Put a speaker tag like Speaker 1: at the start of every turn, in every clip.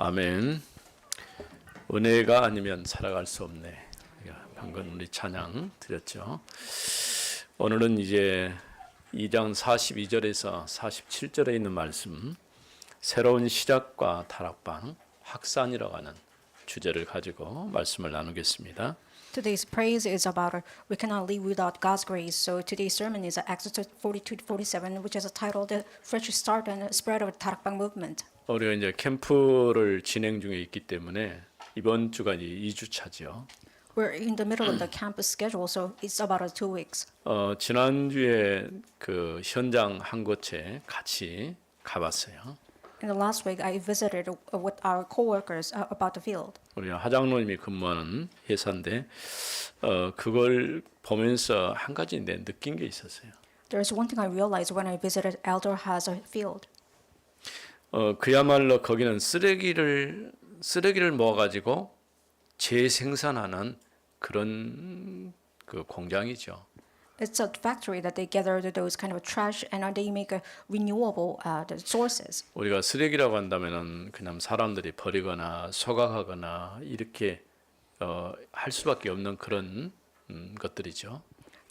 Speaker 1: 아멘. 은혜가 아니면 살아갈 수 없네. 방금 우리 찬양 드렸죠. 오늘은 이제 2장 42절에서 47절에 있는 말씀, 새로운 시작과 다락방, 확산이라고 하는 주제를 가지고 말씀을 나누겠습니다.
Speaker 2: Today's praise is about we cannot live without God's grace. So today's sermon is Exodus 42-47, which is titled "The Fresh Start and Spread of the Tarakbang Movement."
Speaker 1: 우리가 이제 캠프를 진행 중에 있기 때문에 이번 주가 이제 2주차죠.
Speaker 2: We're in the middle of the campus schedule, so it's about 2 weeks.
Speaker 1: 지난주에 그 현장 한 곳에 같이 가봤어요.
Speaker 2: In the last week, I visited with our coworkers about the field.
Speaker 1: 우리 하장로님이 근무하는 회사인데 그걸 보면서 한 가지 느낀 게 있었어요.
Speaker 2: There's one thing I realized when I visited Elder Hazard Field.
Speaker 1: 그야말로 거기는 쓰레기를 모아가지고 재생산하는 그런 그 공장이죠.
Speaker 2: It's a factory that they gather those kind of trash and they make renewable the sources.
Speaker 1: 우리가 쓰레기라고 한다면은 그냥 사람들이 버리거나 소각하거나 이렇게 할 수밖에 없는 그런 것들이죠.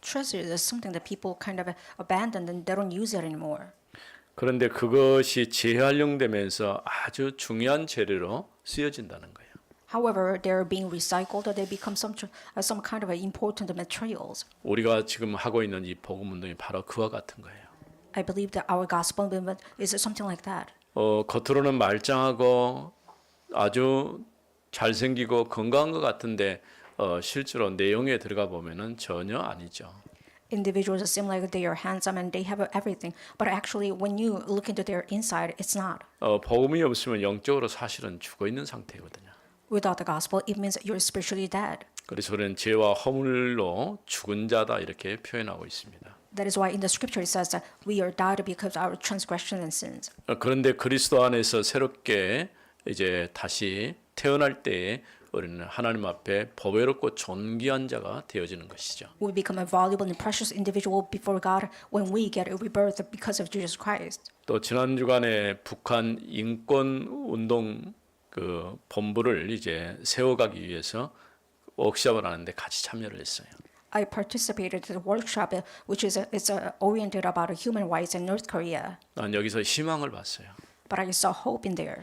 Speaker 2: Trash is something that people kind of abandon and they don't use it anymore.
Speaker 1: 그런데 그것이 재활용되면서 아주 중요한 재료로 쓰여진다는 거예요.
Speaker 2: However, they're being recycled or they become some kind of important materials.
Speaker 1: 우리가 지금 하고 있는 이 복음 운동이 바로 그와 같은 거예요.
Speaker 2: I believe that our gospel movement is something like that.
Speaker 1: 겉으로는 말짱하고 아주 잘생기고 건강한 것 같은데 실제로 내용에 들어가 보면은 전혀 아니죠.
Speaker 2: Individuals seem like they are handsome and they have everything, but actually, when you look into their inside, it's not.
Speaker 1: 복음이 없으면 영적으로 사실은 죽어 있는 상태거든요.
Speaker 2: Without the gospel, it means you're spiritually dead.
Speaker 1: 그래서 우리는 죄와 허물로 죽은 자다 이렇게 표현하고 있습니다.
Speaker 2: That is why in the scripture it says that we are died because of our transgressions and sins.
Speaker 1: 그런데 그리스도 안에서 새롭게 이제 다시 태어날 때에 우리는 하나님 앞에 보배롭고 존귀한 자가 되어지는 것이죠.
Speaker 2: We become a valuable and precious individual before God when we get a rebirth because of Jesus Christ.
Speaker 1: 또 지난 주간에 북한 인권 운동 그 본부를 이제 세워가기 위해서 워크숍을 하는데 같이 참여를 했어요.
Speaker 2: I participated in the workshop, which is oriented about human rights in North Korea.
Speaker 1: 난 여기서 희망을 봤어요.
Speaker 2: But I saw hope in there.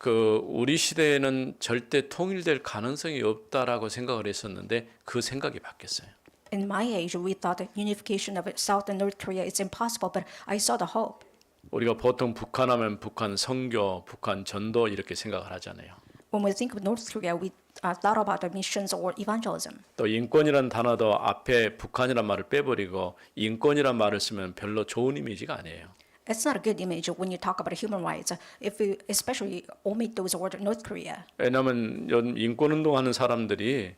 Speaker 1: 우리 시대에는 절대 통일될 가능성이 없다라고 생각을 했었는데 그 생각이 바뀌었어요.
Speaker 2: In my age, we thought the unification of South and North Korea is impossible, but I saw the hope.
Speaker 1: 우리가 보통 북한하면 북한 선교, 북한 전도 이렇게 생각을 하잖아요.
Speaker 2: When we think of North Korea, we thought about the missions or evangelism.
Speaker 1: 또 인권이란 단어도 앞에 북한이란 말을 빼버리고 인권이란 말을 쓰면 별로 좋은 이미지가 아니에요.
Speaker 2: It's not a good image when you talk about human rights, if we especially omit those words North Korea.
Speaker 1: 왜냐하면 인권운동하는 사람들이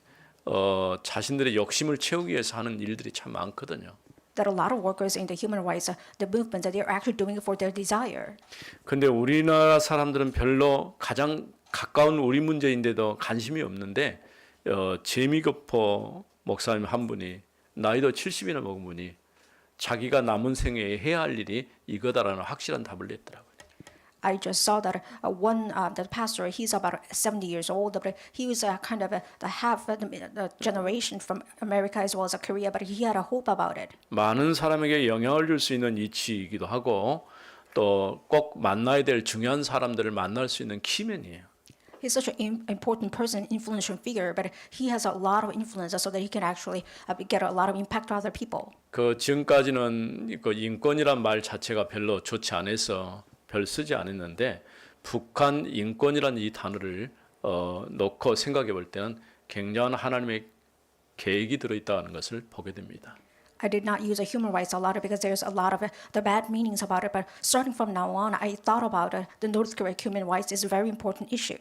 Speaker 1: 자신들의 욕심을 채우기 위해서 하는 일들이 참 많거든요.
Speaker 2: There are a lot of workers in the human rights, the movement that they are actually doing it for their desire.
Speaker 1: 근데 우리나라 사람들은 별로 가장 가까운 우리 문제인데도 관심이 없는데 재미교포 목사님 한 분이 나이도 70이나 먹은 분이 자기가 남은 생애에 해야 할 일이 이거다라는 확실한 답을 냈더라고요.
Speaker 2: I just saw that the pastor, he's about 70 years old, but he was kind of the half the generation from America as well as Korea, but he had a hope about it.
Speaker 1: 많은 사람에게 영향을 줄 수 있는 이치이기도 하고 또 꼭 만나야 될 중요한 사람들을 만날 수 있는 키맨이에요.
Speaker 2: He's such an important person, influential figure, but he has a lot of influence so that he can actually get a lot of impact to other people.
Speaker 1: 지금까지는 인권이란 말 자체가 별로 좋지 않아서 별 쓰지 않았는데 북한 인권이란 이 단어를 놓고 생각해 볼 때는 굉장한 하나님의 계획이 들어있다는 것을 보게 됩니다.
Speaker 2: I did not use human rights a lot because there's a lot of the bad meanings about it, but starting from now on, I thought about the North Korea human rights is a very important issue.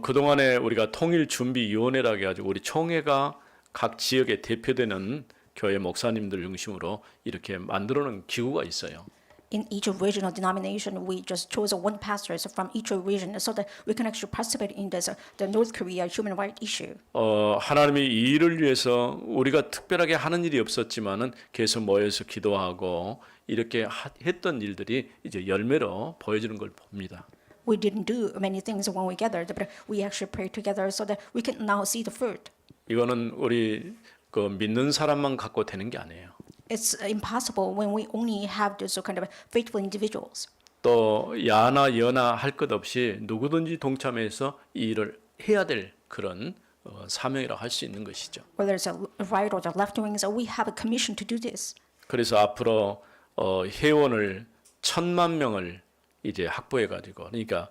Speaker 1: 그동안에 우리가 통일준비위원회라고 해가지고 우리 총회가 각 지역에 대표되는 교회 목사님들 중심으로 이렇게 만들어놓은 기구가 있어요.
Speaker 2: In each regional denomination, we just chose one pastor from each region so that we can actually participate in the North Korea human rights issue.
Speaker 1: 하나님이 이 일을 위해서 우리가 특별하게 하는 일이 없었지만은 계속 모여서 기도하고 이렇게 했던 일들이 이제 열매로 보여지는 걸 봅니다.
Speaker 2: We didn't do many things when we gathered, but we actually prayed together so that we can now see the fruit.
Speaker 1: 이거는 우리 그 믿는 사람만 갖고 되는 게 아니에요.
Speaker 2: It's impossible when we only have those kind of faithful individuals.
Speaker 1: 또 야나 여나 할 것 없이 누구든지 동참해서 이 일을 해야 될 그런 사명이라고 할 수 있는 것이죠.
Speaker 2: Whether it's a right or the left wings, we have a commission to do this.
Speaker 1: 그래서 앞으로 회원을 1,000만 명을 이제 확보해 가지고 그러니까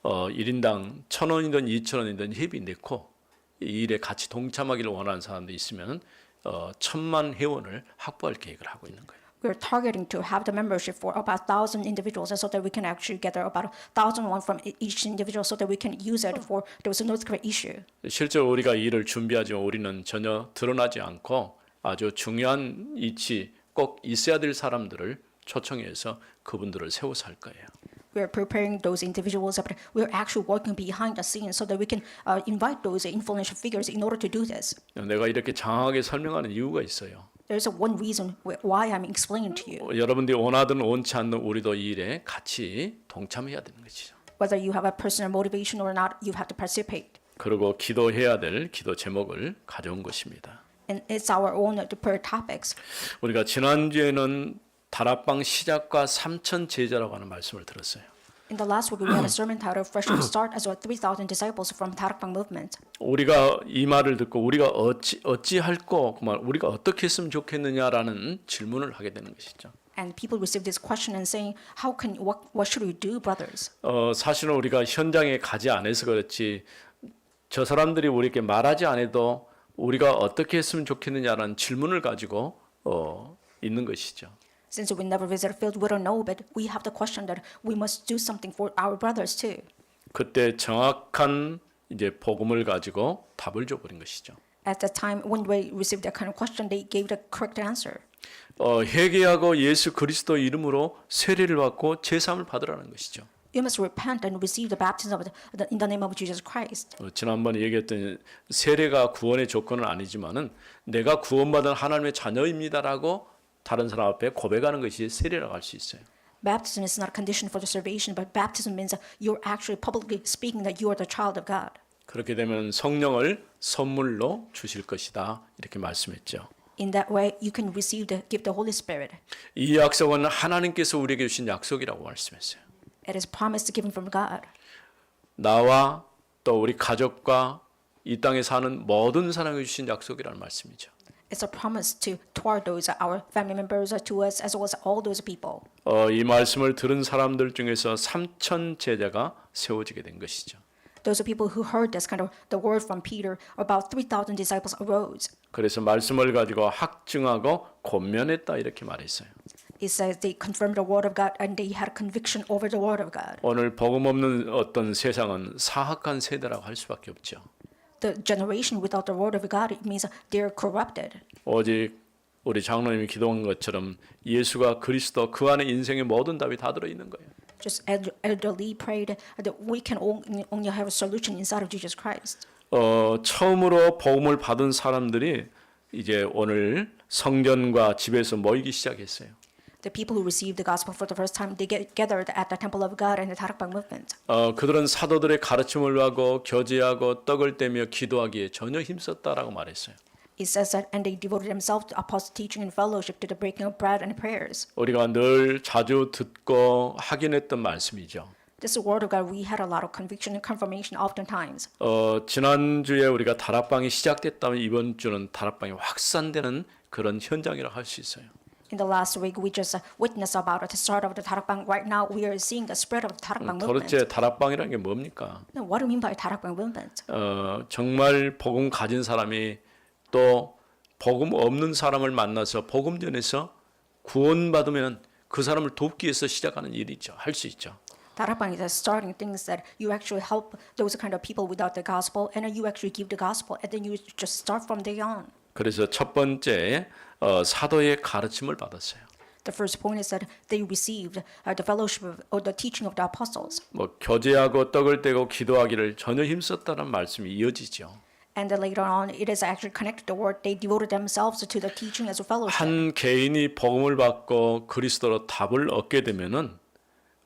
Speaker 1: 1인당 1,000원이든 2,000원이든 회비 내고 이 일에 같이 동참하기를 원하는 사람도 있으면 1,000만 회원을 확보할 계획을 하고 있는 거예요.
Speaker 2: We're targeting to have the membership for about 1,000 individuals so that we can actually gather about 1,000 won from each individual so that we can use it for those North Korea issue.
Speaker 1: 실제로 우리가 이 일을 준비하지만 우리는 전혀 드러나지 않고 아주 중요한 이치 꼭 있어야 될 사람들을 초청해서 그분들을 세워서 할 거예요.
Speaker 2: We're preparing those individuals, but we're actually working behind the scenes so that we can invite those influential figures in order to do this.
Speaker 1: 내가 이렇게 장하게 설명하는 이유가 있어요.
Speaker 2: There's one reason why I'm explaining to you.
Speaker 1: 여러분들이 원하든 원치 않는 우리도 이 일에 같이 동참해야 되는 것이죠.
Speaker 2: Whether you have a personal motivation or not, you have to participate.
Speaker 1: 그리고 기도해야 될 기도 제목을 가져온 것입니다.
Speaker 2: And it's our own prayer topics.
Speaker 1: 우리가 지난주에는 다락방 시작과 3,000 제자라고 하는 말씀을 들었어요.
Speaker 2: In the last week, we had a sermon titled Fresh Start as well 3,000 disciples from Tarakbang movement.
Speaker 1: 우리가 이 말을 듣고 우리가 어찌 할꼬 그말 우리가 어떻게 했으면 좋겠느냐라는 질문을 하게 되는 것이죠.
Speaker 2: And people received this question and saying, what should we do, brothers?
Speaker 1: 사실은 우리가 현장에 가지 않아서 그렇지 저 사람들이 우리에게 말하지 않아도 우리가 어떻게 했으면 좋겠느냐라는 질문을 가지고 있는 것이죠.
Speaker 2: Since we never visit a field, we don't know, but we have the question that we must do something for our brothers too.
Speaker 1: 그때 정확한 이제 복음을 가지고 답을 줘버린 것이죠.
Speaker 2: At that time, when we received that kind of question, they gave the correct answer.
Speaker 1: 회개하고 예수 그리스도 이름으로 세례를 받고 제사함을 받으라는 것이죠.
Speaker 2: You must repent and receive the baptism in the name of Jesus Christ.
Speaker 1: 지난번에 얘기했던 세례가 구원의 조건은 아니지만은 내가 구원받은 하나님의 자녀입니다라고 다른 사람 앞에 고백하는 것이 세례라고 할 수 있어요.
Speaker 2: Baptism is not a condition for the salvation, but baptism means that you're actually publicly speaking that you are the child of God.
Speaker 1: 그렇게 되면 성령을 선물로 주실 것이다 이렇게 말씀했죠.
Speaker 2: In that way, you can give the Holy Spirit.
Speaker 1: 이 약속은 하나님께서 우리에게 주신 약속이라고 말씀했어요.
Speaker 2: It is promised given from God.
Speaker 1: 나와 또 우리 가족과 이 땅에 사는 모든 사람에게 주신 약속이라는 말씀이죠.
Speaker 2: It's a promise toward those our family members, to us, as well as all those people.
Speaker 1: 이 말씀을 들은 사람들 중에서 3,000 제자가 세워지게 된 것이죠.
Speaker 2: Those people who heard this kind of the word from Peter, about 3,000 disciples arose.
Speaker 1: 그래서 말씀을 가지고 확증하고 권면했다 이렇게 말했어요.
Speaker 2: It says they confirmed the word of God and they had conviction over the word of God.
Speaker 1: 오늘 복음 없는 어떤 세상은 사악한 세대라고 할 수밖에 없죠.
Speaker 2: The generation without the word of God, it means they're corrupted.
Speaker 1: 오직 우리 장로님이 기도한 것처럼 예수가 그리스도 그 안에 인생의 모든 답이 다 들어 있는 거예요.
Speaker 2: Just Elder Lee prayed that we can only have a solution inside of Jesus Christ.
Speaker 1: 처음으로 복음을 받은 사람들이 이제 오늘 성전과 집에서 모이기 시작했어요.
Speaker 2: The people who received the gospel for the first time, they get gathered at the temple of God and the Tarakbang movement.
Speaker 1: 그들은 사도들의 가르침을 하고 교제하고 떡을 떼며 기도하기에 전혀 힘썼다라고 말했어요.
Speaker 2: It says that, and they devoted themselves to apostles' teaching and fellowship, to the breaking of bread and prayers.
Speaker 1: 우리가 늘 자주 듣고 확인했던 말씀이죠.
Speaker 2: This word of God, we had a lot of conviction and confirmation oftentimes.
Speaker 1: 지난주에 우리가 다락방이 시작됐다면 이번 주는 다락방이 확산되는 그런 현장이라고 할 수 있어요.
Speaker 2: In the last week, we just witnessed about the start of the Tarakbang. Right now, we are seeing the spread of the Tarakbang movement.
Speaker 1: 도대체 다락방이라는 게 뭡니까?
Speaker 2: Now, what do you mean by Tarakbang movement?
Speaker 1: 정말 복음 가진 사람이 또 복음 없는 사람을 만나서 복음 전해서 구원받으면 그 사람을 돕기 위해서 시작하는 일이죠. 할 수 있죠.
Speaker 2: Tarakbang is starting things that you actually help those kind of people without the gospel, and then you actually give the gospel, and then you just start from there on.
Speaker 1: 그래서 첫 번째 사도의 가르침을 받았어요.
Speaker 2: The first point is that they received the fellowship or the teaching of the apostles.
Speaker 1: 뭐 교제하고 떡을 떼고 기도하기를 전혀 힘썼다는 말씀이 이어지죠.
Speaker 2: And then later on, it is actually connected to the word. They devoted themselves to the teaching as a fellowship.
Speaker 1: 한 개인이 복음을 받고 그리스도로 답을 얻게 되면은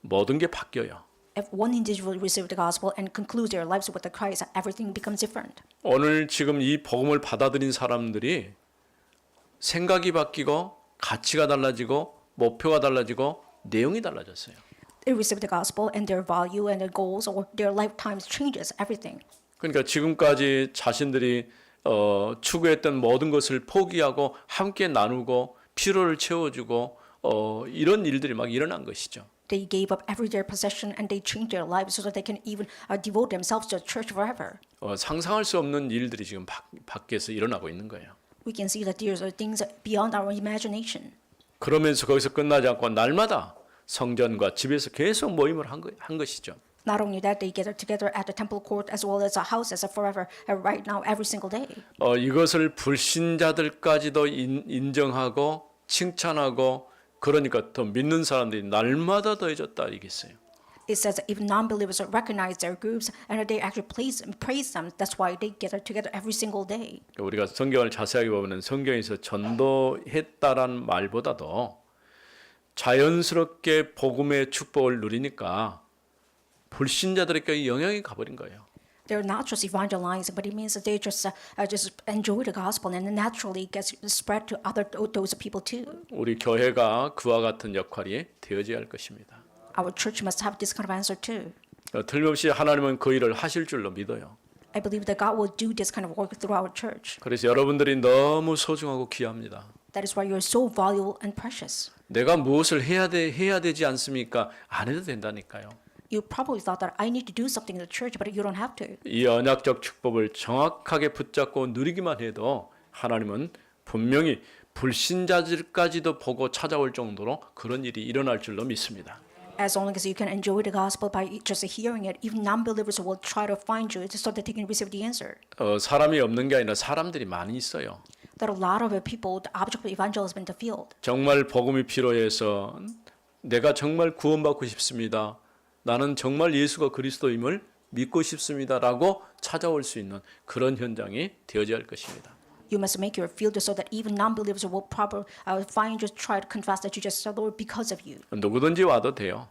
Speaker 1: 모든 게 바뀌어요.
Speaker 2: If one individual receives the gospel and concludes their lives with the Christ, everything becomes different.
Speaker 1: 오늘 지금 이 복음을 받아들인 사람들이 생각이 바뀌고 가치가 달라지고 목표가 달라지고 내용이 달라졌어요.
Speaker 2: They receive the gospel and their value and their goals or their lifetimes changes everything.
Speaker 1: 그러니까 지금까지 자신들이 추구했던 모든 것을 포기하고 함께 나누고 필요를 채워주고 이런 일들이 막 일어난 것이죠.
Speaker 2: They gave up every their possession and they changed their lives so that they can even devote themselves to the church forever.
Speaker 1: 상상할 수 없는 일들이 지금 밖에서 일어나고 있는 거예요.
Speaker 2: We can see that there are things beyond our imagination.
Speaker 1: 그러면서 거기서 끝나지 않고 날마다 성전과 집에서 계속 모임을 한 것이죠.
Speaker 2: Not only that, they gather together at the temple court as well as the houses forever, right now, every single day.
Speaker 1: 이것을 불신자들까지도 인정하고 칭찬하고 그러니까 더 믿는 사람들이 날마다 더해졌다 이겠어요.
Speaker 2: It says that even non-believers recognize their groups and they actually praise them. That's why they gather together every single day.
Speaker 1: 우리가 성경을 자세하게 보면 성경에서 전도했다란 말보다도 자연스럽게 복음의 축복을 누리니까 불신자들에게 영향이 가버린 거예요.
Speaker 2: They're not just evangelizing, but it means that they just enjoy the gospel and it naturally gets spread to those people too.
Speaker 1: 우리 교회가 그와 같은 역할이 되어져야 할 것입니다.
Speaker 2: Our church must have this kind of answer too.
Speaker 1: 틀림없이 하나님은 그 일을 하실 줄로 믿어요.
Speaker 2: I believe that God will do this kind of work through our church.
Speaker 1: 그래서 여러분들이 너무 소중하고 귀합니다.
Speaker 2: That is why you're so valuable and precious.
Speaker 1: 내가 무엇을 해야 되지 않습니까? 안 해도 된다니까요.
Speaker 2: You probably thought that I need to do something in the church, but you don't have to.
Speaker 1: 이 언약적 축복을 정확하게 붙잡고 누리기만 해도 하나님은 분명히 불신자들까지도 보고 찾아올 정도로 그런 일이 일어날 줄로 믿습니다.
Speaker 2: As long as you can enjoy the gospel by just hearing it, even non-believers will try to find you so that they can receive the answer.
Speaker 1: 사람이 없는 게 아니라 사람들이 많이 있어요.
Speaker 2: There are a lot of people, the object of evangelism in the field.
Speaker 1: 정말 복음이 필요해서 내가 정말 구원받고 싶습니다. 나는 정말 예수가 그리스도임을 믿고 싶습니다라고 찾아올 수 있는 그런 현장이 되어져야 할 것입니다.
Speaker 2: You must make your field so that even non-believers will probably find you, try to confess that you just said Lord because of you.
Speaker 1: 누구든지 와도 돼요.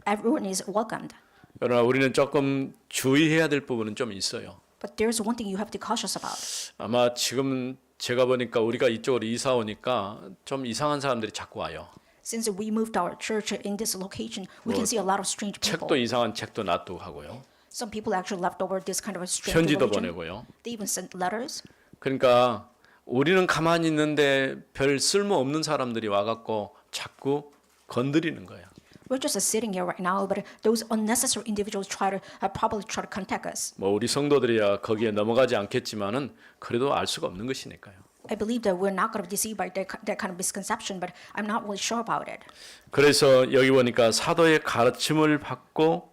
Speaker 2: Everyone is welcomed.
Speaker 1: 그러나 우리는 조금 주의해야 될 부분은 좀 있어요.
Speaker 2: But there's one thing you have to be cautious about.
Speaker 1: 아마 지금 제가 보니까 우리가 이쪽으로 이사 오니까 좀 이상한 사람들이 자꾸 와요.
Speaker 2: Since we moved our church in this location, we can see a lot of strange people.
Speaker 1: 책도 이상한 책도 놔두고 하고요.
Speaker 2: Some people actually left over this kind of a strange
Speaker 1: 편지도
Speaker 2: religion.
Speaker 1: 보내고요.
Speaker 2: They even sent letters.
Speaker 1: 그러니까 우리는 가만히 있는데 별 쓸모 없는 사람들이 와갖고 자꾸 건드리는 거예요.
Speaker 2: We're just sitting here right now, but those unnecessary individuals probably try to contact us.
Speaker 1: 뭐 우리 성도들이야 거기에 넘어가지 않겠지만은 그래도 알 수가 없는 것이니까요.
Speaker 2: I believe that we're not going to be deceived by that kind of misconception, but I'm not really sure about it.
Speaker 1: 그래서 여기 보니까 사도의 가르침을 받고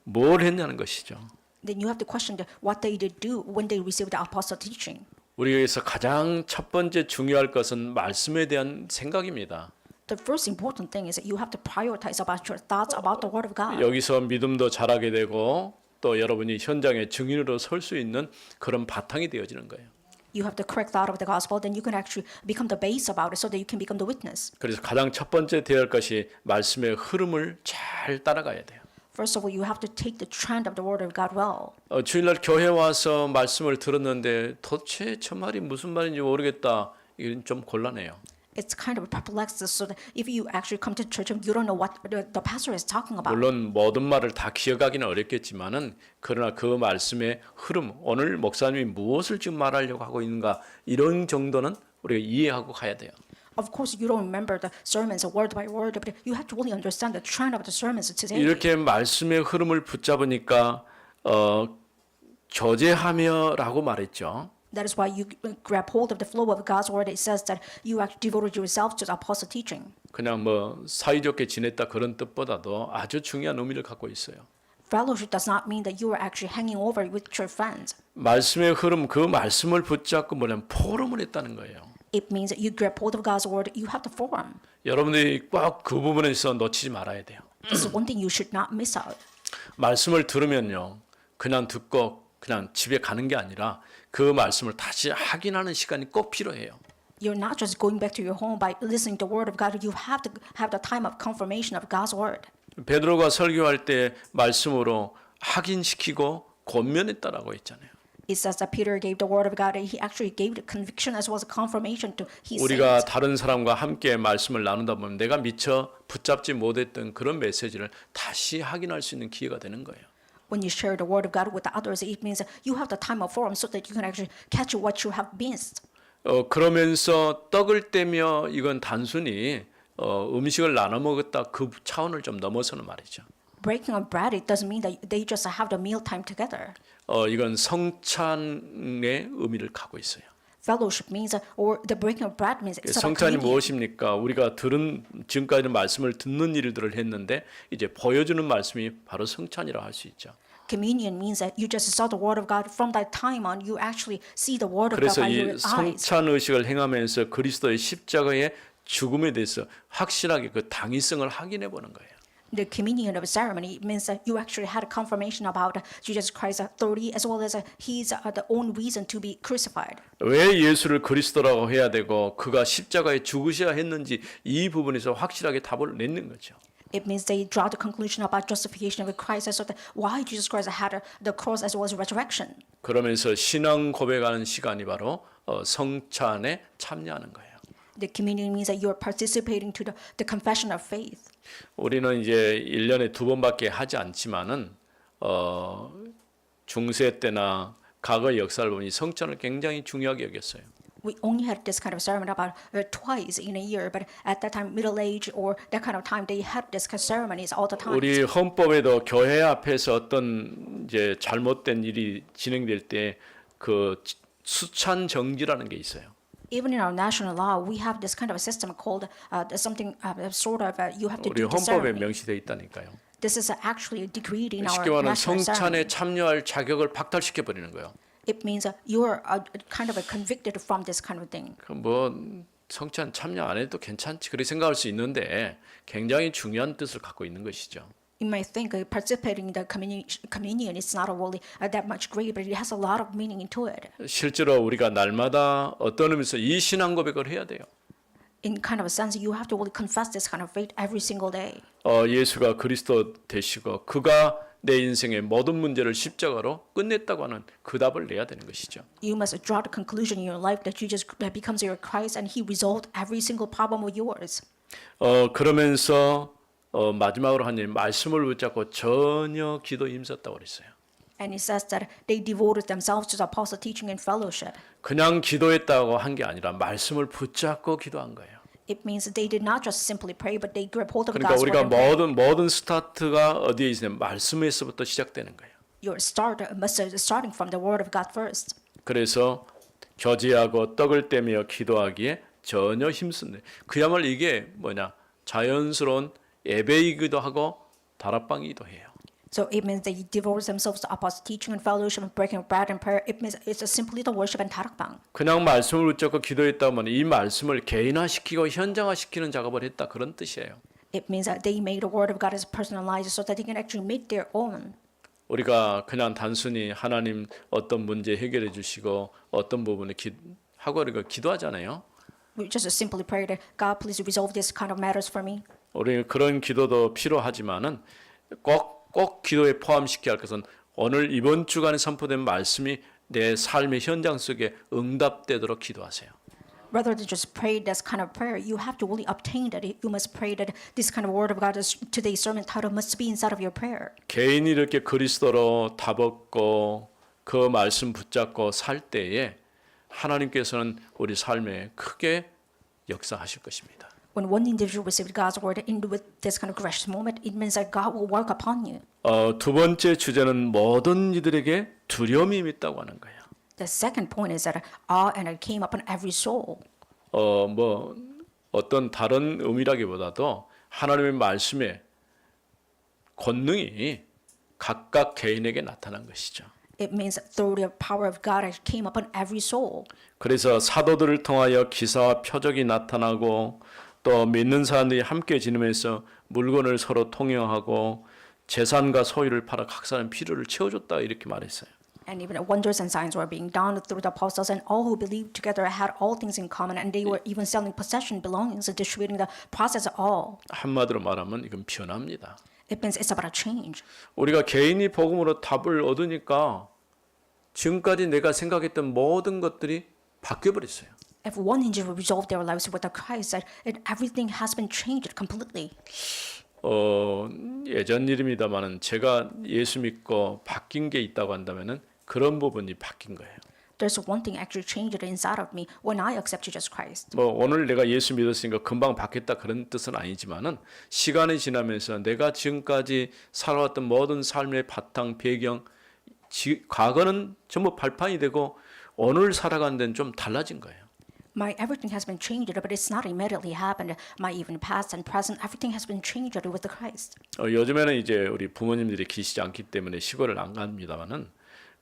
Speaker 1: 뭘 했냐는 것이죠.
Speaker 2: Then you have to question what they did do when they received the apostle teaching.
Speaker 1: 우리에게서 가장 첫 번째 중요할 것은 말씀에 대한 생각입니다.
Speaker 2: The first important thing is that you have to prioritize about your thoughts about the Word of God.
Speaker 1: 여기서 믿음도 자라게 되고 또 여러분이 현장의 증인으로 설 수 있는 그런 바탕이 되어지는 거예요.
Speaker 2: You have the correct thought of the gospel, then you can actually become the base about it so that you can become the witness.
Speaker 1: 그래서 가장 첫 번째 되어야 할 것이 말씀의 흐름을 잘 따라가야 돼요.
Speaker 2: First of all, you have to take the trend of the Word of God well.
Speaker 1: 주일날 교회 와서 말씀을 들었는데 도대체 저 말이 무슨 말인지 모르겠다. 이건 좀 곤란해요.
Speaker 2: It's kind of perplexed so that if you actually come to church and you don't know what the pastor is talking about.
Speaker 1: 물론 모든 말을 다 기억하기는 어렵겠지만은 그러나 그 말씀의 흐름, 오늘 목사님이 무엇을 지금 말하려고 하고 있는가 이런 정도는 우리가 이해하고 가야 돼요.
Speaker 2: Of course, you don't remember the sermons word by word, but you have to really understand the trend of the sermons today.
Speaker 1: 이렇게 말씀의 흐름을 붙잡으니까 교제하며라고 말했죠.
Speaker 2: That is why you grab hold of the flow of God's word. It says that you actually devoted yourself to the apostle teaching.
Speaker 1: 그냥 뭐 사이좋게 지냈다 그런 뜻보다도 아주 중요한 의미를 갖고 있어요.
Speaker 2: Fellowship does not mean that you are actually hanging over with your friends.
Speaker 1: 말씀의 흐름, 그 말씀을 붙잡고 뭐냐면 포럼을 했다는 거예요.
Speaker 2: It means that you grab hold of God's word. You have to forum.
Speaker 1: 여러분들이 꼭 그 부분에서 놓치지 말아야 돼요.
Speaker 2: This is one thing you should not miss out.
Speaker 1: 말씀을 들으면요, 그냥 듣고 그냥 집에 가는 게 아니라 그 말씀을 다시 확인하는 시간이 꼭 필요해요.
Speaker 2: You're not just going back to your home by listening to the word of God. You have to have the time of confirmation of God's word.
Speaker 1: 베드로가 설교할 때 말씀으로 확인시키고 권면했다라고 했잖아요.
Speaker 2: It says that Peter gave the word of God. And he actually gave the conviction as well as a confirmation to his
Speaker 1: 우리가
Speaker 2: saints.
Speaker 1: 다른 사람과 함께 말씀을 나누다 보면 내가 미처 붙잡지 못했던 그런 메시지를 다시 확인할 수 있는 기회가 되는 거예요.
Speaker 2: When you share the word of God with the others, it means that you have the time of forum so that you can actually catch what you have missed.
Speaker 1: 그러면서 떡을 떼며 이건 단순히 음식을 나눠 먹었다 그 차원을 좀 넘어서는 말이죠.
Speaker 2: Breaking of bread, it doesn't mean that they just have the meal time together.
Speaker 1: 이건 성찬의 의미를 갖고 있어요.
Speaker 2: Fellowship means, or the breaking of bread means it's a
Speaker 1: 성찬이
Speaker 2: communion.
Speaker 1: 무엇입니까? 우리가 들은 지금까지는 말씀을 듣는 일들을 했는데 이제 보여주는 말씀이 바로 성찬이라 할 수 있죠.
Speaker 2: Communion means that you just saw the word of God from that time on. You actually see the word of God
Speaker 1: 그래서
Speaker 2: by
Speaker 1: 이
Speaker 2: your eyes.
Speaker 1: 성찬 의식을 행하면서 그리스도의 십자가의 죽음에 대해서 확실하게 그 당위성을 확인해 보는 거예요.
Speaker 2: The communion of ceremony means that you actually had a confirmation about Jesus Christ's authority as well as his the own reason to be crucified.
Speaker 1: 왜 예수를 그리스도라고 해야 되고 그가 십자가에 죽으셔야 했는지 이 부분에서 확실하게 답을 내는 거죠.
Speaker 2: It means they draw the conclusion about justification of Christ, so that why Jesus Christ had the cross as well as resurrection.
Speaker 1: 그러면서 신앙 고백하는 시간이 바로 성찬에 참여하는 거예요.
Speaker 2: The communion means that you are participating to the confession of faith.
Speaker 1: 우리는 이제 1년에 2번밖에 하지 않지만은 중세 때나 과거 역사를 보니 성찬을 굉장히 중요하게 여겼어요.
Speaker 2: We only had this kind of ceremony about twice in a year, but at that time, middle age or that kind of time, they had this kind of ceremonies all the time.
Speaker 1: 우리 헌법에도 교회 앞에서 어떤 이제 잘못된 일이 진행될 때 그 수찬 정지라는 게 있어요.
Speaker 2: Even in our national law, we have this kind of a system called something sort of you have to
Speaker 1: 우리
Speaker 2: do the
Speaker 1: 헌법에
Speaker 2: ceremony.
Speaker 1: 명시되어 있다니까요.
Speaker 2: This is actually decreed in our
Speaker 1: 쉽게 말하면
Speaker 2: national
Speaker 1: 성찬에
Speaker 2: ceremony.
Speaker 1: 참여할 자격을 박탈시켜 버리는 거예요.
Speaker 2: It means you are kind of convicted from this kind of thing.
Speaker 1: 뭐 성찬 참여 안 해도 괜찮지 그렇게 생각할 수 있는데 굉장히 중요한 뜻을 갖고 있는 것이죠.
Speaker 2: You might think participating in the communion is not really that much great, but it has a lot of meaning into it.
Speaker 1: 실제로 우리가 날마다 어떤 의미에서 이 신앙 고백을 해야 돼요.
Speaker 2: In kind of a sense, you have to really confess this kind of faith every single day.
Speaker 1: 예수가 그리스도 되시고 그가 내 인생의 모든 문제를 십자가로 끝냈다고 하는 그 답을 내야 되는 것이죠.
Speaker 2: You must draw the conclusion in your life that Jesus becomes your Christ and He resolved every single problem of yours.
Speaker 1: 그러면서 마지막으로 한 일 말씀을 붙잡고 전혀 기도에 힘썼다고 그랬어요.
Speaker 2: And it says that they devoted themselves to the apostle teaching and fellowship.
Speaker 1: 그냥 기도했다고 한 게 아니라 말씀을 붙잡고 기도한 거예요.
Speaker 2: It means they did not just simply pray, but they grabbed hold of
Speaker 1: 그러니까
Speaker 2: God's
Speaker 1: 우리가
Speaker 2: word. And prayed.
Speaker 1: 모든 스타트가 어디에 있냐면 말씀에서부터 시작되는 거예요.
Speaker 2: Your start must starting from the word of God first.
Speaker 1: 그래서 교제하고 떡을 떼며 기도하기에 전혀 힘쓰는데 그야말로 이게 뭐냐 자연스러운 예배이기도 하고 다락방이기도 해요.
Speaker 2: So it means they devote themselves to apostle teaching and fellowship and breaking of bread and prayer. It means it's simply the worship and tarakbang.
Speaker 1: 그냥 말씀을 붙잡고 기도했다면 이 말씀을 개인화시키고 현장화시키는 작업을 했다 그런 뜻이에요.
Speaker 2: It means that they made the word of God as personalized so that they can actually make their own.
Speaker 1: 우리가 그냥 단순히 하나님 어떤 문제 해결해 주시고 어떤 부분에 하고 우리가 기도하잖아요.
Speaker 2: We just simply pray that God please resolve this kind of matters for me.
Speaker 1: 우리 그런 기도도 필요하지만은 꼭 기도에 포함시켜야 할 것은 오늘 이번 주간에 선포된 말씀이 내 삶의 현장 속에 응답되도록 기도하세요.
Speaker 2: Rather than just pray this kind of prayer, you have to really obtain that. You must pray that this kind of word of God, today's sermon title, must be inside of your prayer.
Speaker 1: 개인이 이렇게 그리스도로 답없고 그 말씀 붙잡고 살 때에 하나님께서는 우리 삶에 크게 역사하실 것입니다.
Speaker 2: When one individual receives God's word and with this kind of gracious moment, it means that God will work upon you.
Speaker 1: 두 번째 주제는 모든 이들에게 두려움이 있다고 하는 거예요.
Speaker 2: The second point is that awe and it came upon every soul.
Speaker 1: 뭐 어떤 다른 의미라기보다도 하나님의 말씀의 권능이 각각 개인에게 나타난 것이죠.
Speaker 2: It means through the power of God it came upon every soul.
Speaker 1: 그래서 사도들을 통하여 기사와 표적이 나타나고 또 믿는 사람들이 함께 지내면서 물건을 서로 통용하고 재산과 소유를 팔아 각 사람 필요를 채워줬다 이렇게 말했어요.
Speaker 2: And even wonders and signs were being done through the apostles, and all who believed together had all things in common, and they were even selling possession belongings and distributing the process of all.
Speaker 1: 한마디로 말하면 이건 변화입니다.
Speaker 2: It means it's about a change.
Speaker 1: 우리가 개인이 복음으로 답을 얻으니까 지금까지 내가 생각했던 모든 것들이 바뀌어 버렸어요.
Speaker 2: If one individual resolved their lives with the Christ, everything has been changed completely.
Speaker 1: 예전 일입니다만은 제가 예수 믿고 바뀐 게 있다고 한다면은 그런 부분이 바뀐 거예요.
Speaker 2: There's one thing actually changed inside of me when I accept Jesus Christ.
Speaker 1: 뭐 오늘 내가 예수 믿었으니까 금방 바뀌었다 그런 뜻은 아니지만은 시간이 지나면서 내가 지금까지 살아왔던 모든 삶의 바탕 배경 과거는 전부 발판이 되고 오늘 살아가는 데는 좀 달라진 거예요.
Speaker 2: My everything has been changed, but it's not immediately happened. My even past and present, everything has been changed with the Christ.
Speaker 1: 요즘에는 이제 우리 부모님들이 계시지 않기 때문에 시골을 안 갑니다만은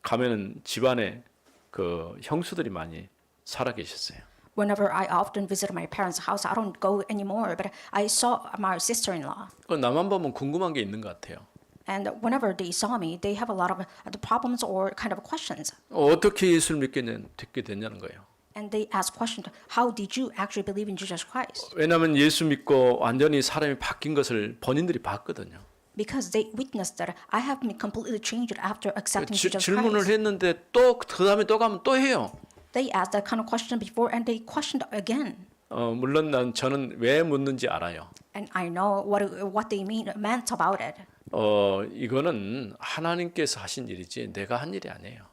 Speaker 1: 가면은 집안에 그 형수들이 많이 살아 계셨어요.
Speaker 2: Whenever I often visit my parents' house, I don't go anymore, but I saw my sister-in-law.
Speaker 1: 나만 보면 궁금한 게 있는 것 같아요.
Speaker 2: And whenever they saw me, they have a lot of the problems or kind of questions.
Speaker 1: 어떻게 예수를 믿게 됐냐는 거예요.
Speaker 2: And they ask questions, how did you actually believe in Jesus Christ?
Speaker 1: 왜냐하면 예수 믿고 완전히 사람이 바뀐 것을 본인들이 봤거든요.
Speaker 2: Because they witnessed that I have been completely changed after accepting Jesus
Speaker 1: 질문을
Speaker 2: Christ.
Speaker 1: 했는데 또 그다음에 또 가면 또 해요.
Speaker 2: They asked that kind of question before and they questioned again.
Speaker 1: 물론 저는 왜 묻는지 알아요.
Speaker 2: And I know what they meant about it.
Speaker 1: 이거는 하나님께서 하신 일이지 내가 한 일이 아니에요.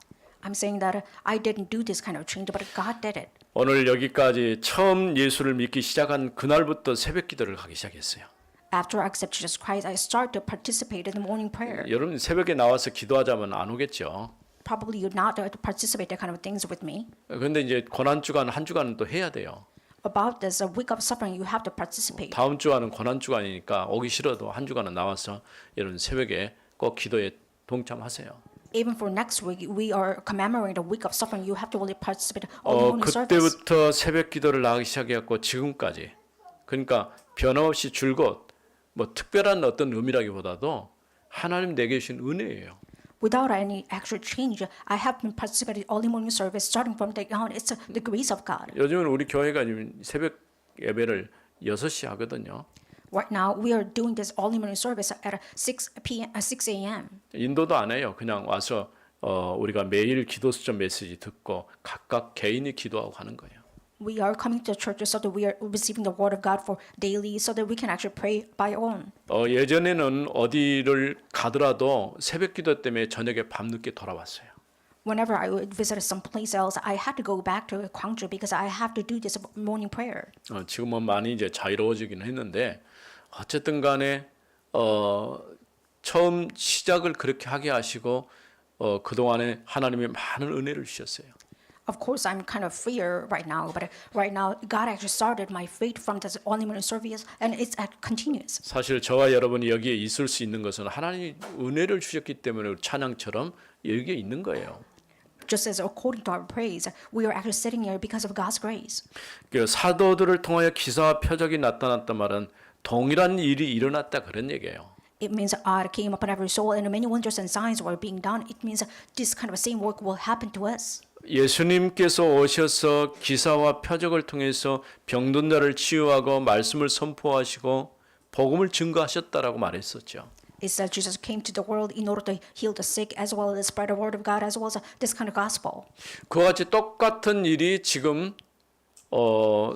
Speaker 2: I'm saying that I didn't do this kind of change, but God did it.
Speaker 1: 오늘 여기까지 처음 예수를 믿기 시작한 그날부터 새벽 기도를 가기 시작했어요.
Speaker 2: After I accept Jesus Christ, I start to participate in the morning prayer.
Speaker 1: 여러분 새벽에 나와서 기도하자면 안 오겠죠.
Speaker 2: Probably you're not to participate that kind of things with me.
Speaker 1: 그런데 이제 고난 주간 한 주간은 또 해야 돼요.
Speaker 2: About this a week of suffering, you have to participate.
Speaker 1: 다음 주간은 고난 주간이니까 오기 싫어도 한 주간은 나와서 여러분 새벽에 꼭 기도에 동참하세요.
Speaker 2: Even for next week, we are commemorating the week of suffering. You have to really participate all the morning service.
Speaker 1: 그때부터 새벽 기도를 나가기 시작해갖고 지금까지 그러니까 변함없이 줄곧 뭐 특별한 어떤 의미라기보다도 하나님 내게 주신 은혜예요.
Speaker 2: Without any actual change, I have been participating all the morning service starting from the on. It's the grace of God.
Speaker 1: 요즘은 우리 교회가 지금 새벽 예배를 6시 하거든요.
Speaker 2: Right now, we are doing this all morning service at 6 a.m.
Speaker 1: 인도도 안 해요. 그냥 와서 우리가 매일 기도 수첩 메시지 듣고 각각 개인이 기도하고 하는 거예요.
Speaker 2: We are coming to church so that we are receiving the word of God for daily, so that we can actually pray by our own.
Speaker 1: 예전에는 어디를 가더라도 새벽 기도 때문에 저녁에 밤늦게 돌아왔어요.
Speaker 2: Whenever I would visit someplace else, I had to go back to Gwangju because I have to do this morning prayer.
Speaker 1: 지금은 많이 이제 자유로워지긴 했는데 어쨌든 간에 처음 시작을 그렇게 하게 하시고 그동안에 하나님이 많은 은혜를 주셨어요.
Speaker 2: Of course, I'm kind of freer right now, but right now God actually started my faith from this only morning service, and it's continuous.
Speaker 1: 사실 저와 여러분이 여기에 있을 수 있는 것은 하나님이 은혜를 주셨기 때문에 찬양처럼 여기에 있는 거예요.
Speaker 2: Just as according to our praise, we are actually sitting here because of God's grace.
Speaker 1: 그 사도들을 통하여 기사와 표적이 나타났단 말은 동일한 일이 일어났다 그런 얘기예요.
Speaker 2: It means God came upon every soul, and many wonders and signs were being done. It means this kind of same work will happen to us.
Speaker 1: 예수님께서 오셔서 기사와 표적을 통해서 병든 자를 치유하고 말씀을 선포하시고 복음을 증거하셨다라고 말했었죠.
Speaker 2: It says Jesus came to the world in order to heal the sick as well as spread the word of God as well as this kind of gospel.
Speaker 1: 그와 같이 똑같은 일이 지금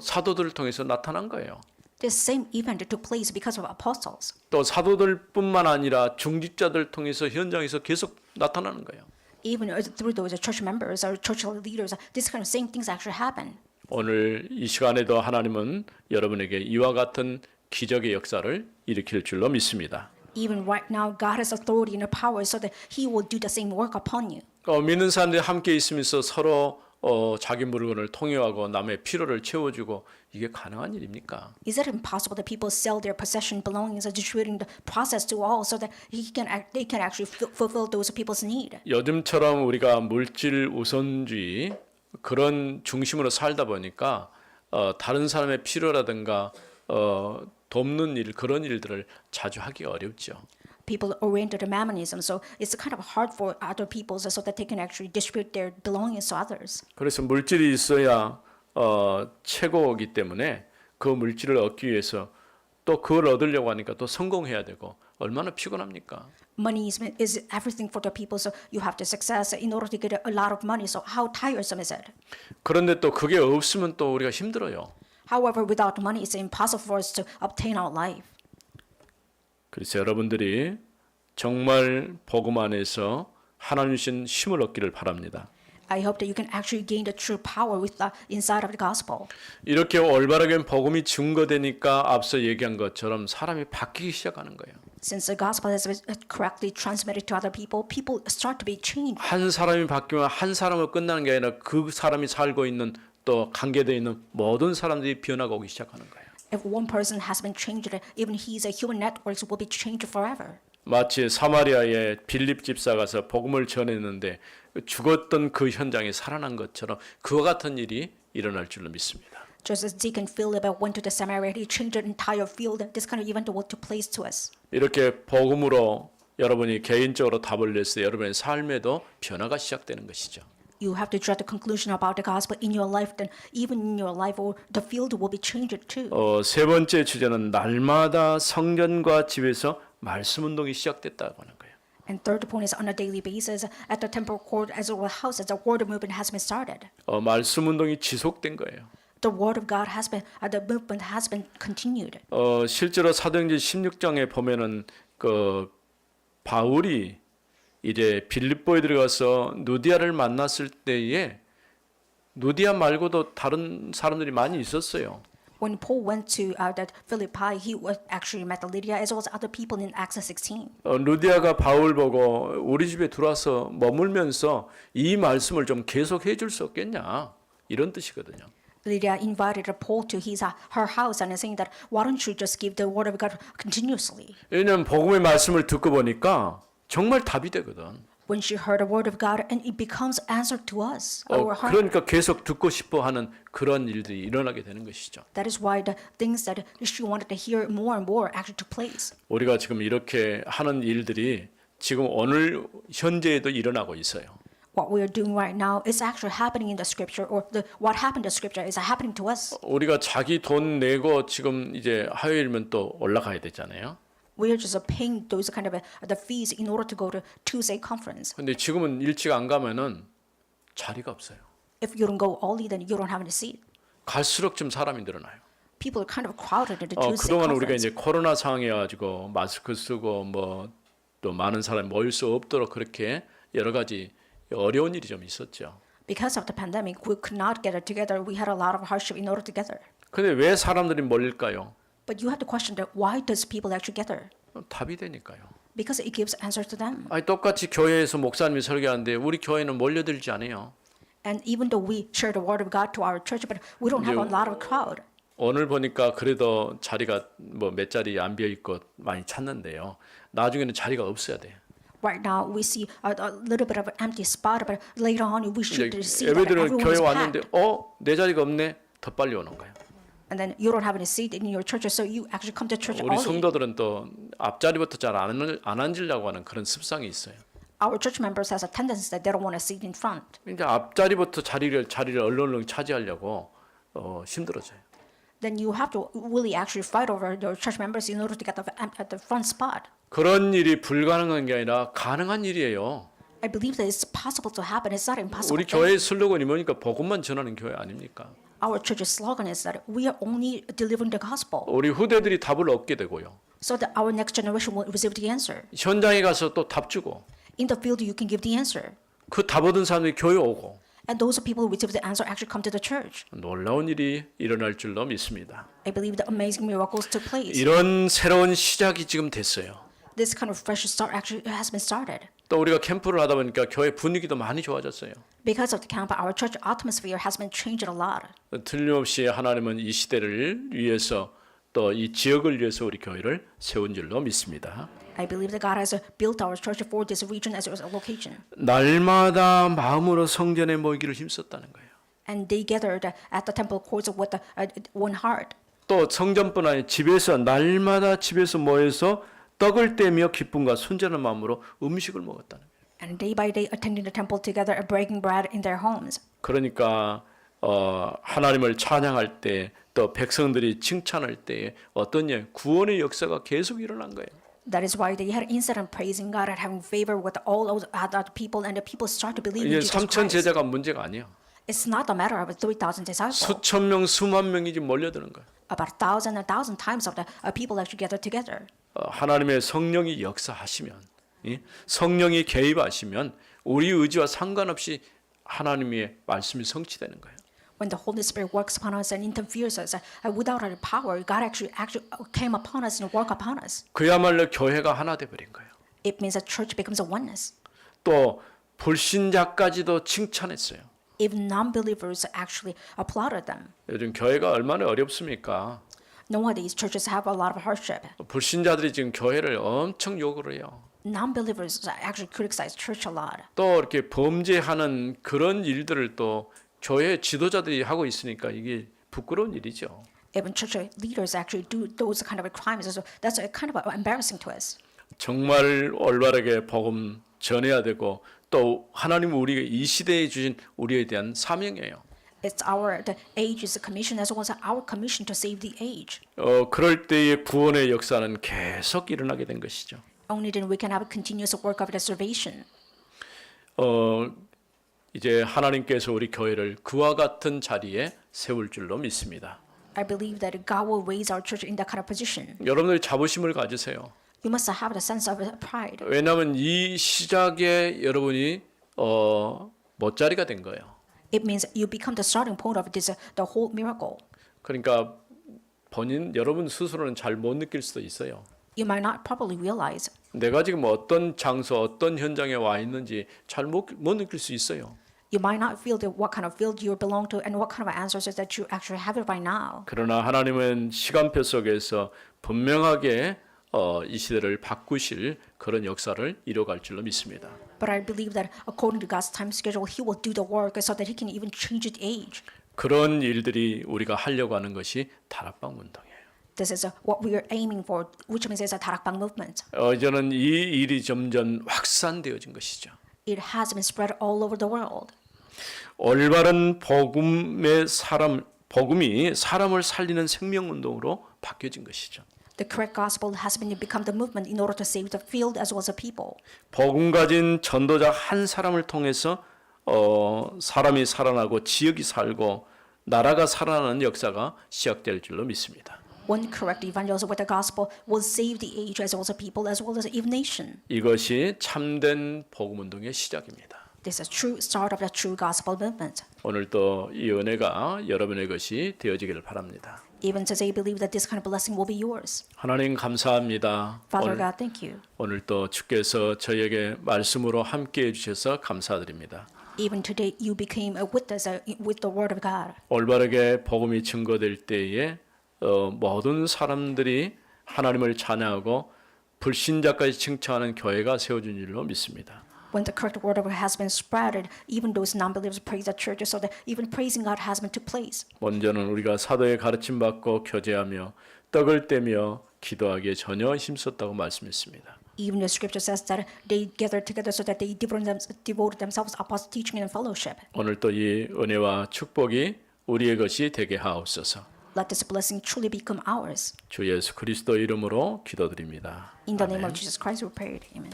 Speaker 1: 사도들을 통해서 나타난 거예요.
Speaker 2: This same event took place because of apostles.
Speaker 1: 또 사도들뿐만 아니라 중직자들 통해서 현장에서 계속 나타나는 거예요.
Speaker 2: Even through those church members or church leaders, this kind of same things actually happen.
Speaker 1: 오늘 이 시간에도 하나님은 여러분에게 이와 같은 기적의 역사를 일으킬 줄로 믿습니다.
Speaker 2: Even right now, God has authority and power so that He will do the same work upon you.
Speaker 1: 믿는 사람들이 함께 있으면서 서로 자기 물건을 통용하고 남의 필요를 채워주고 이게 가능한 일입니까?
Speaker 2: Is it impossible that people sell their possession belongings and distributing the process to all so that they can actually fulfill those people's need?
Speaker 1: 요즘처럼 우리가 물질 우선주의 그런 중심으로 살다 보니까 다른 사람의 필요라든가 돕는 일 그런 일들을 자주 하기 어렵죠.
Speaker 2: People oriented to mammonism, so it's kind of hard for other people so that they can actually distribute their belongings to others.
Speaker 1: 그래서 물질이 있어야 최고이기 때문에 그 물질을 얻기 위해서 또 그걸 얻으려고 하니까 또 성공해야 되고 얼마나 피곤합니까?
Speaker 2: Money is everything for the people, so you have the success in order to get a lot of money. So how tiresome is it?
Speaker 1: 그런데 또 그게 없으면 또 우리가 힘들어요.
Speaker 2: However, without money, it's impossible for us to obtain our life.
Speaker 1: 그래서 여러분들이 정말 복음 안에서 하나님 주신 힘을 얻기를 바랍니다.
Speaker 2: I hope that you can actually gain the true power with the inside of the gospel.
Speaker 1: 이렇게 올바르게 복음이 증거되니까 앞서 얘기한 것처럼 사람이 바뀌기 시작하는 거예요.
Speaker 2: Since the gospel has been correctly transmitted to other people, people start to be changed.
Speaker 1: 한 사람이 바뀌면 한 사람으로 끝나는 게 아니라 그 사람이 살고 있는 또 관계되어 있는 모든 사람들이 변화가 오기 시작하는 거예요.
Speaker 2: If one person has been changed, even his human networks will be changed forever.
Speaker 1: 마치 사마리아의 빌립 집사 가서 복음을 전했는데 죽었던 그 현장이 살아난 것처럼 그와 같은 일이 일어날 줄로 믿습니다.
Speaker 2: Just as Deacon Philip went to the Samaria, he changed the entire field. This kind of event will take place to us.
Speaker 1: 이렇게 복음으로 여러분이 개인적으로 답을 냈을 때 여러분의 삶에도 변화가 시작되는 것이죠.
Speaker 2: You have to draw the conclusion about the gospel in your life. Then even in your life, or the field will be changed too.
Speaker 1: 세 번째 주제는 날마다 성전과 집에서 말씀 운동이 시작됐다고 하는 거예요.
Speaker 2: And third point is on a daily basis at the temple court as well as house, as the word movement has been started.
Speaker 1: 말씀 운동이 지속된 거예요.
Speaker 2: The word of God has been, the movement has been continued.
Speaker 1: 실제로 사도행전 16장에 보면은 그 바울이 이제 빌립보에 들어가서 누디아를 만났을 때에 누디아 말고도 다른 사람들이 많이 있었어요.
Speaker 2: When Paul went to that Philippi, he actually met Lydia as well as other people in Acts 16.
Speaker 1: 누디아가 바울 보고 우리 집에 들어와서 머물면서 이 말씀을 좀 계속해 줄 수 없겠냐 이런 뜻이거든요.
Speaker 2: Lydia invited Paul to her house and saying that why don't you just give the word of God continuously?
Speaker 1: 왜냐하면 복음의 말씀을 듣고 보니까 정말 답이 되거든.
Speaker 2: When she heard the word of God, and it becomes answer to us. Our heart.
Speaker 1: 그러니까 계속 듣고 싶어 하는 그런 일들이 일어나게 되는 것이죠.
Speaker 2: That is why the things that she wanted to hear more and more actually took place.
Speaker 1: 우리가 지금 이렇게 하는 일들이 지금 오늘 현재에도 일어나고 있어요.
Speaker 2: What we are doing right now is actually happening in the scripture, or what happened in the scripture is happening to us.
Speaker 1: 우리가 자기 돈 내고 지금 이제 화요일면 또 올라가야 되잖아요.
Speaker 2: We are just paying those kind of the fees in order to go to Tuesday conference.
Speaker 1: 근데 지금은 일찍 안 가면은 자리가 없어요.
Speaker 2: If you don't go early, then you don't have any seat.
Speaker 1: 갈수록 좀 사람이 늘어나요.
Speaker 2: People are kind of crowded at the Tuesday
Speaker 1: 그동안 우리가
Speaker 2: conference.
Speaker 1: 이제 코로나 상황이어 가지고 마스크 쓰고 뭐 또 많은 사람이 모일 수 없도록 그렇게 여러 가지 어려운 일이 좀 있었죠.
Speaker 2: Because of the pandemic, we could not get it together. We had a lot of hardship in order to gather.
Speaker 1: 근데 왜 사람들이 몰릴까요?
Speaker 2: But you have to question that why does people actually gather?
Speaker 1: 답이 되니까요.
Speaker 2: Because it gives answer to them.
Speaker 1: 아니 똑같이 교회에서 목사님이 설교하는데 우리 교회는 몰려들지 않아요.
Speaker 2: And even though we share the word of God to our church, but we don't have a lot of crowd.
Speaker 1: 오늘 보니까 그래도 자리가 뭐 몇 자리 안 비어 있고 많이 찾는데요. 나중에는 자리가 없어야 돼.
Speaker 2: Right now, we see a little bit of an empty spot, but later on, we should see that
Speaker 1: 예배드려
Speaker 2: everyone
Speaker 1: 교회
Speaker 2: is
Speaker 1: 왔는데
Speaker 2: packed.
Speaker 1: 내 자리가 없네. 더 빨리 오는 거예요.
Speaker 2: And then you don't have any seat in your church, so you actually come to church
Speaker 1: 우리
Speaker 2: early.
Speaker 1: 성도들은 또 앞자리부터 잘 안 앉으려고 하는 그런 습성이 있어요.
Speaker 2: Our church members has a tendency that they don't want to sit in front.
Speaker 1: 이제 앞자리부터 자리를 얼른 차지하려고 힘들어져요.
Speaker 2: Then you have to really actually fight over your church members in order to get at the front spot.
Speaker 1: 그런 일이 불가능한 게 아니라 가능한 일이에요.
Speaker 2: I believe that it's possible to happen. It's not impossible.
Speaker 1: 우리 교회의 슬로건이 뭐니까 복음만 전하는 교회 아닙니까?
Speaker 2: Our church's slogan is that we are only delivering the gospel,
Speaker 1: 우리 후대들이 답을 얻게 되고요.
Speaker 2: so that our next generation will receive the answer.
Speaker 1: 현장에 가서 또 답 주고
Speaker 2: In the field, you can give the answer,
Speaker 1: 그 답 얻은 사람들이 교회 오고
Speaker 2: and those people who receive the answer actually come to the church.
Speaker 1: 놀라운 일이 일어날 줄로 믿습니다.
Speaker 2: I believe that amazing miracles took place.
Speaker 1: 이런 새로운 시작이 지금 됐어요.
Speaker 2: This kind of fresh start actually has been started.
Speaker 1: 또 우리가 캠프를 하다 보니까 교회 분위기도 많이 좋아졌어요.
Speaker 2: Because of the camp, our church atmosphere has been changed a lot.
Speaker 1: 틀림없이 하나님은 이 시대를 위해서 또 이 지역을 위해서 우리 교회를 세운 줄로 믿습니다.
Speaker 2: I believe that God has built our church for this region as a location.
Speaker 1: 날마다 마음으로 성전에 모이기를 힘썼다는 거예요.
Speaker 2: And they gathered at the temple courts with one heart.
Speaker 1: 또 성전뿐 아니라 집에서 날마다 집에서 모여서 떡을 떼며 기쁨과 순전한 마음으로 음식을 먹었다는 거예요.
Speaker 2: And day by day attending the temple together and breaking bread in their homes.
Speaker 1: 그러니까 하나님을 찬양할 때 또 백성들이 칭찬할 때 어떤 구원의 역사가 계속 일어난 거예요.
Speaker 2: That is why they had instead of praising God and having favor with all other people, and the people start to believe
Speaker 1: 이제
Speaker 2: in Jesus
Speaker 1: 3천
Speaker 2: Christ.
Speaker 1: 제자가 문제가 아니야.
Speaker 2: It's not a matter of 3,000 disciples.
Speaker 1: 수천 명, 수만 명이 지금 몰려드는 거야.
Speaker 2: About 1,000 and 1,000 times of the people actually gather together.
Speaker 1: 하나님의 성령이 역사하시면, 성령이 개입하시면 우리 의지와 상관없이 하나님의 말씀이 성취되는 거예요.
Speaker 2: When the Holy Spirit works upon us and interferes us, without our power, God actually came upon us and worked upon us.
Speaker 1: 그야말로 교회가 하나 돼 버린 거예요.
Speaker 2: It means that church becomes a oneness.
Speaker 1: 또 불신자까지도 칭찬했어요.
Speaker 2: Even non-believers actually applauded them.
Speaker 1: 요즘 교회가 얼마나 어렵습니까?
Speaker 2: Nowadays, churches have a lot of hardship.
Speaker 1: 불신자들이 지금 교회를 엄청 욕을 해요.
Speaker 2: Non-believers actually criticize church a lot.
Speaker 1: 또 이렇게 범죄하는 그런 일들을 또 교회 지도자들이 하고 있으니까 이게 부끄러운 일이죠.
Speaker 2: Even church leaders actually do those kind of crimes. So that's kind of embarrassing to us.
Speaker 1: 정말 올바르게 복음 전해야 되고 또 하나님 우리가 이 시대에 주신 우리에 대한 사명이에요.
Speaker 2: It's the age is a commission as well as our commission to save the age.
Speaker 1: 그럴 때의 구원의 역사는 계속 일어나게 된 것이죠.
Speaker 2: Only then we can have a continuous work of restoration.
Speaker 1: 이제 하나님께서 우리 교회를 그와 같은 자리에 세울 줄로 믿습니다.
Speaker 2: I believe that God will raise our church in that kind of position.
Speaker 1: 여러분들이 자부심을 가지세요.
Speaker 2: You must have the sense of pride.
Speaker 1: 왜냐하면 이 시작에 여러분이 못자리가 된 거예요.
Speaker 2: It means you become the starting point of this, the whole miracle.
Speaker 1: 그러니까 여러분 스스로는 잘 못 느낄 수도 있어요.
Speaker 2: You might not properly realize.
Speaker 1: 내가 지금 어떤 장소, 어떤 현장에 와 있는지 잘 못 느낄 수 있어요.
Speaker 2: You might not feel what kind of field you belong to and what kind of answers that you actually have right now.
Speaker 1: 그러나 하나님은 시간표 속에서 분명하게 이 시대를 바꾸실 그런 역사를 이뤄갈 줄로 믿습니다.
Speaker 2: But I believe that according to God's time schedule, He will do the work so that He can even change the age.
Speaker 1: 그런 일들이 우리가 하려고 하는 것이 다락방 운동이에요.
Speaker 2: This is what we are aiming for, which means it's a 다락방 movement.
Speaker 1: 저는 이 일이 점점 확산되어진 것이죠.
Speaker 2: It has been spread all over the world.
Speaker 1: 올바른 복음이 사람을 살리는 생명 운동으로 바뀌어진 것이죠.
Speaker 2: The correct gospel has become the movement in order to save the field as well as the people.
Speaker 1: 복음 가진 전도자 한 사람을 통해서 사람이 살아나고 지역이 살고 나라가 살아나는 역사가 시작될 줄로 믿습니다.
Speaker 2: One correct evangelism with the gospel will save the age as well as the people as well as even nation.
Speaker 1: 이것이 참된 복음 운동의 시작입니다.
Speaker 2: This is true start of the true gospel movement.
Speaker 1: 오늘도 이 은혜가 여러분의 것이 되어지기를 바랍니다.
Speaker 2: Even today, believe that this kind of blessing will be yours.
Speaker 1: 하나님 감사합니다.
Speaker 2: Father God, thank you.
Speaker 1: 오늘 또 주께서 저희에게 말씀으로 함께해 주셔서 감사드립니다.
Speaker 2: Even today, you became a witness with the word of God.
Speaker 1: 올바르게 복음이 증거될 때에 모든 사람들이 하나님을 찬양하고 불신자까지 칭찬하는 교회가 세워진 줄로 믿습니다.
Speaker 2: When the correct word of God has been spreaded, even those non-believers praise the church, so that even praising God has been took place.
Speaker 1: 먼저는 우리가 사도의 가르침 받고 교제하며 떡을 떼며 기도하기에 전혀 힘썼다고 말씀했습니다.
Speaker 2: Even the scripture says that they gathered together so that they devoted themselves to apostle teaching and fellowship.
Speaker 1: 오늘 또 이 은혜와 축복이 우리의 것이 되게 하옵소서.
Speaker 2: Let this blessing truly become ours.
Speaker 1: 주 예수 그리스도 이름으로 기도드립니다.
Speaker 2: In the name of Jesus Christ, we pray. Amen.